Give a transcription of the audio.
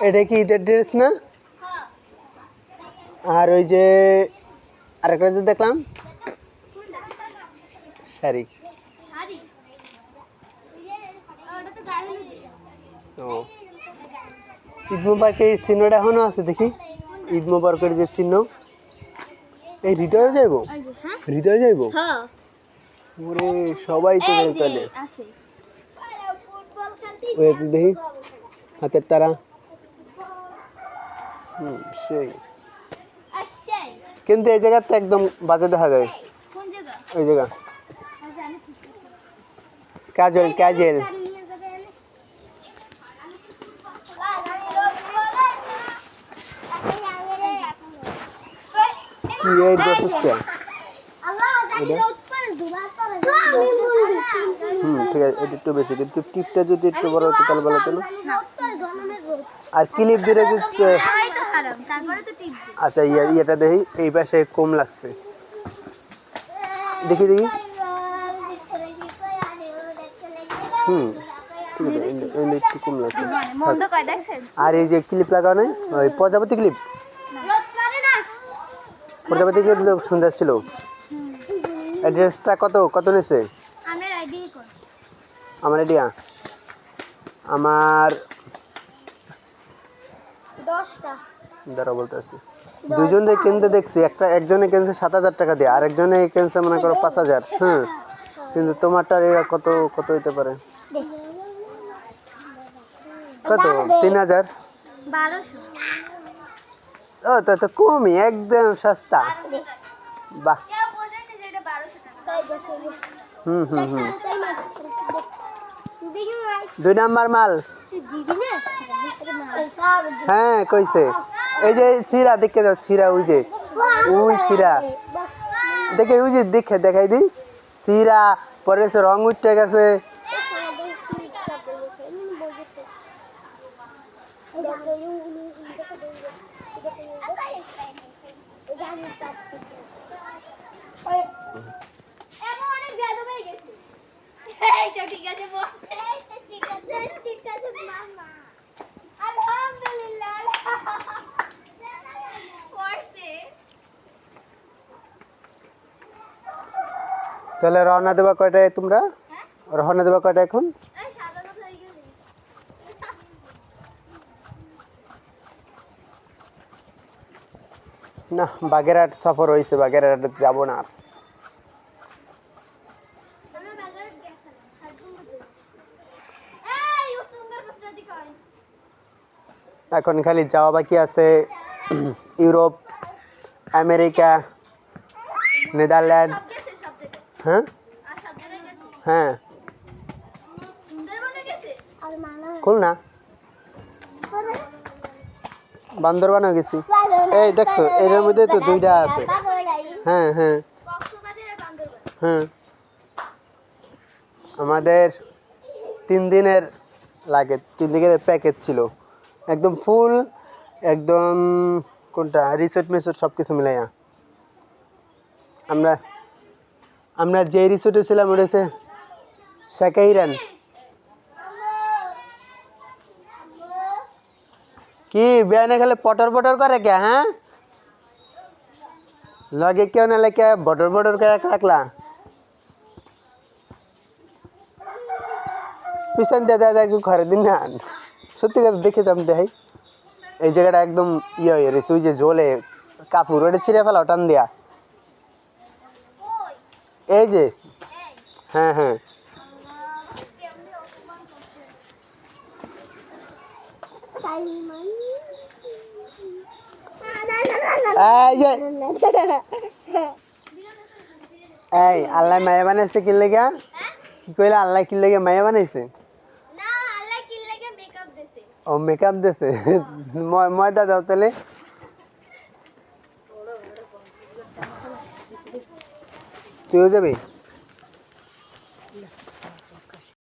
এটা কি ঈদের ড্রেস না? আর ওই যে আরেকটা যে দেখলাম শাড়ি। ও ঈদ মুবারকের চিহ্নটা এখনো আছে দেখি। ঈদ মুবারকের যে চিহ্ন, এই হৃদয়ে যাইব, হৃদয়ে যাইব। ওরে সবাই তো যাই তাহলে। ওই যে দেখি হাতের তারা। সেই কিন্তু এই জায়গাতে একদম বাজে দেখা যায়। ওই জায়গা কাজল কাজল কি এই দোষটা? ঠিক আছে, এটা একটু বেশি, কিন্তু টিপটা যদি একটু বড় হতো তাহলে ভালো হতো না? আর ক্লিপ ধরে দিচ্ছে। আচ্ছা ইয়েটা দেখি, এই পাশে কম লাগছে, দেখি দেখি। একটু কম লাগছে। আর এই যে ক্লিপ লাগানো, ওই প্রজাপতি ক্লিপ, প্রজাপতি ক্লিপ সুন্দর ছিল। ড্রেসটা কত কত নিয়েছে? আমার আইডিয়া আমার 10টা দ্বারা বলতেছি। দুজনে কিনতে দেখছি, একজনে কিনছে 7,000 টাকা দিয়ে, আর একজনে কিনছে মনে করো 5,000। হ্যাঁ, কিন্তু তোমারটা কত কত হইতে পারে? কত? 3,000। 1200। ও তা তো কমই, একদম সস্তা। বাহ। হুম হুম হুম। 2 নাম্বার মাল। হ্যাঁ কইছে। এই যে সিরা দেখে যাও, সিরা ওই যে ওই সিরা দেখে, ওই যে দেখে দেখাই দি সিরা, পরে সে রং উঠে গেছে। ঠিক আছে বলছে, ঠিক আছে ঠিক আছে মামা, আলহামদুলিল্লাহ পড়ছে। তাহলে রওনা দেবা কয়টায় তোমরা? রওনা দেবা কয়টা এখন? না, বাগেরহাট সফর হয়েছে, বাগেরহাট যাব না আর। এখন খালি যাওয়া বাকি আছে ইউরোপ, আমেরিকা, নেদারল্যান্ড। হ্যাঁ হ্যাঁ, খুলনা, বান্দরবানও গেছি। এই দেখছো এর মধ্যে তো 2টা আছে। হ্যাঁ হ্যাঁ হ্যাঁ, আমাদের 3 দিনের লাগে, 3 দিনের প্যাকেজ ছিল একদম ফুল, একদম কোনটা রিসোর্ট মিসোর্ট সব কিছু মিলাইয়া। আমরা যে রিসোর্টে ছিলাম ওটা হচ্ছে শাকাইরান। কি বেয়ানে খালি পটর পটর করে কে? হ্যাঁ, লগে কেউ না লেকে বটর বটর করে রাখলা। পিছন দিয়ে দাদা একদম ঘরের দিন না, সত্যি কথা দেখে যাম দেখাই। এই জায়গাটা একদম ইয়ে হয়ে রয়েছে, ওই যে জলে কাপড় ওটা ছিঁড়ে ফেলা টান দিয়া। এই যে হ্যাঁ হ্যাঁ, এই যে এই আল্লাহ মায়া বানাইছে কি লেগা? কি কইলা? আল্লাহ কি লেগে মায়া বানাইছে? ও মেকআপ দিছে। ময়দা দাও তাহলে। তুইও যাবি?